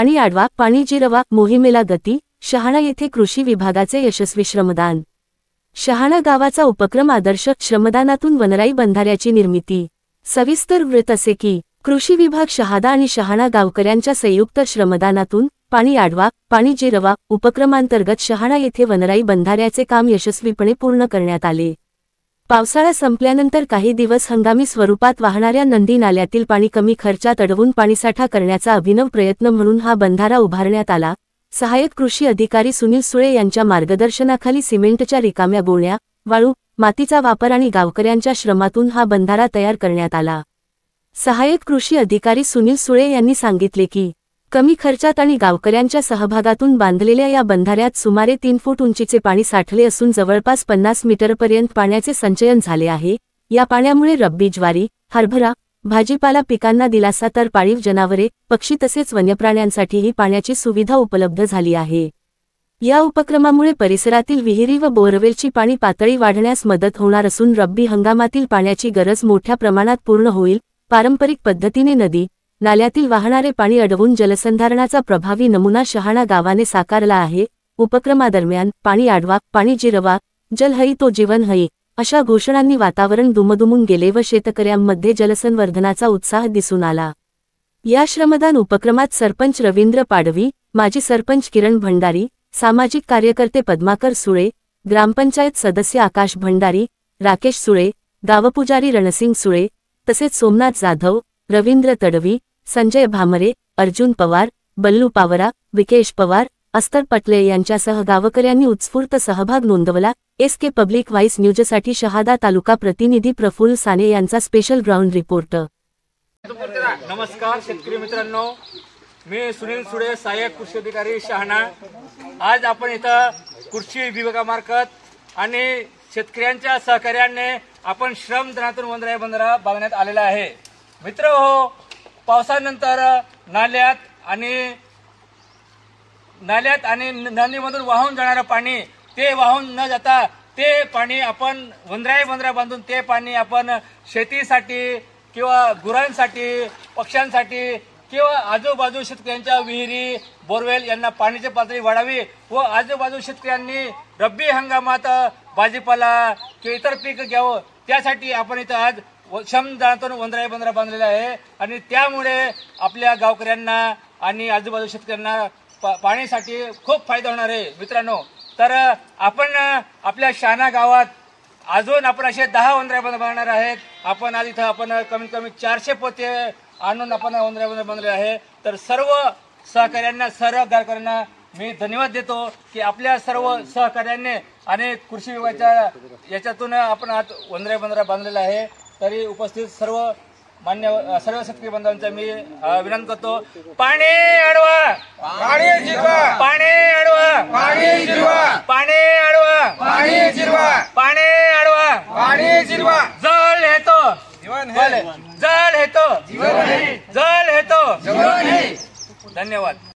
पाणी अडवा पाणी जिरवा मोहिमेला गती, शहाणा येथे कृषी विभागाचे यशस्वी श्रमदान। शहाणा गावाचा उपक्रम आदर्श श्रमदानातून वनराई बंधाऱ्याची निर्मिती। सविस्तर वृत्त असे की कृषी विभाग शहादा आणि शहाणा गावकऱ्यांच्या संयुक्त श्रमदानातून पाणी अडवा पाणी जिरवा उपक्रमांतर्गत शहाणा येथे वनराई बंधाऱ्याचे काम यशस्वीपणे पूर्ण करण्यात आले। पावसाळा संपल्यानंतर काही दिवस हंगामी स्वरूपात वाहणाऱ्या नंदी नाल्यातील पाणी कमी खर्चात अडवून पाणीसाठा करण्याचा अभिनव प्रयत्न म्हणून हा बंधारा उभारण्यात आला। सहाय्यक कृषी अधिकारी सुनील सुळे यांच्या मार्गदर्शनाखाली सिमेंटच्या रिकाम्या गोण्या, वाळू, मातीचा वापर आणि गावकऱ्यांच्या श्रमातून हा बंधारा तयार करण्यात आला। सहाय्यक कृषी अधिकारी सुनील सुळे यांनी सांगितले की कमी खर्चात आणि गावकऱ्यांच्या सहभागातून बांधलेल्या या बंधाऱ्यात सुमारे 3 फूट उंचीचे पाणी साठले असून जवळपास 50 मीटरपर्यंत पाण्याचे संचयन झाले आहे। या पाण्यामुळे रब्बी ज्वारी, हरभरा, भाजीपाला पिकांना दिलासा तर पाळीव जनावरे, पक्षी तसेच वन्यप्राण्यांसाठीही पाण्याची सुविधा उपलब्ध झाली आहे। या उपक्रमामुळे परिसरातील विहिरी व बोरवेलची पाणी पातळी वाढण्यास मदत होणार असून रब्बी हंगामातील पाण्याची गरज मोठ्या प्रमाणात पूर्ण होईल। पारंपरिक पद्धतीने नदी नाल्यातील वाहणारे पाणी अडवून जलसंधारणाचा प्रभावी नमुना शहाणा गावाने साकारला आहे। उपक्रमादरम्यान पाणी अडवा पाणी जिरवा जल हई तो जीवन हई अशा घोषणांनी वातावरण दुमदुमून गेले व शेतकऱ्यांमध्ये जलसंवर्धनाचा उत्साह दिसून आला। या श्रमदान उपक्रमात सरपंच रवींद्र पाडवी, माजी सरपंच किरण भंडारी, सामाजिक कार्यकर्ते पद्माकर सुळे, ग्रामपंचायत सदस्य आकाश भंडारी, राकेश सुळे, गावपुजारी रणसिंग सुळे तसेच सोमनाथ जाधव, रवींद्र तडवी, संजय भामरे, अर्जुन पवार, बल्लू पावरा, विकेश पवार, अस्तर पटले यांच्यासह गावकऱ्यांनी उत्स्फूर्त सहभाग नोंदवला। SK पब्लिक व्हाइस न्यूजसाठी शहादा तालुका प्रतिनिधी प्रफुल्ल साने यांचा स्पेशल ग्राउंड रिपोर्ट। नमस्कार शेतकरी मित्रांनो, मी सुनील सुळे, सहाय्यक कृषी अधिकारी शहाणा। आज आपण इथं कृषी विभागामार्फत आणि शेतकऱ्यांच्या सहकार्याने आपण श्रमदानातून वनराई बंधारा बांधण्यात आलेला आहे। मित्र हो, पावसानंतर नाल्यात आणि नदीमधून वाहून जाणारं पाणी ते वाहून न जाता ते पाणी आपण वनराई बंधारा बांधून ते पाणी आपण शेतीसाठी किंवा गुरांसाठी, पक्ष्यांसाठी किंवा आजूबाजू शेतकऱ्यांच्या विहिरी, बोरवेल यांना पाण्याची पातळी वाढावी व आजूबाजू शेतकऱ्यांनी रब्बी हंगामात भाजीपाला किंवा इतर पीक घ्यावं त्यासाठी आपण इथं आज श्रमदानातून वनराई बंधारा बांधलेला आहे। आणि त्यामुळे आपल्या गावकऱ्यांना आणि आजूबाजू शेतकऱ्यांना पाण्यासाठी खूप फायदा होणार आहे। मित्रांनो, तर आपण आपल्या शहाणा गावात अजून आपण असे 10 वनराई बंधारे बांधणार आहेत। आपण आज इथं आपण कमीत कमी 400 पोते आणून आपण वनराई बंधारे बांधले आहे। तर सर्व सहकार्यांना, सर्व गावकऱ्यांना मी धन्यवाद देतो की आपल्या सर्व सहकार्याने आणि कृषी विभागाच्या याच्यातून आपण आज वनराई बंधारा बांधलेला आहे। तरी उपस्थित सर्व सर्व शेतकरी बांधवांचा मी विनंती करतो, पाणी अडवा पाणी जिरवा, पाणी अडवा पाणी जिरवा, पाणी अडवा पाणी जिरवा, पाणी अडवा पाणी जिरवा। जल है तो जीवन है, जल है तो जीवन है, जल है तो जीवन है। धन्यवाद।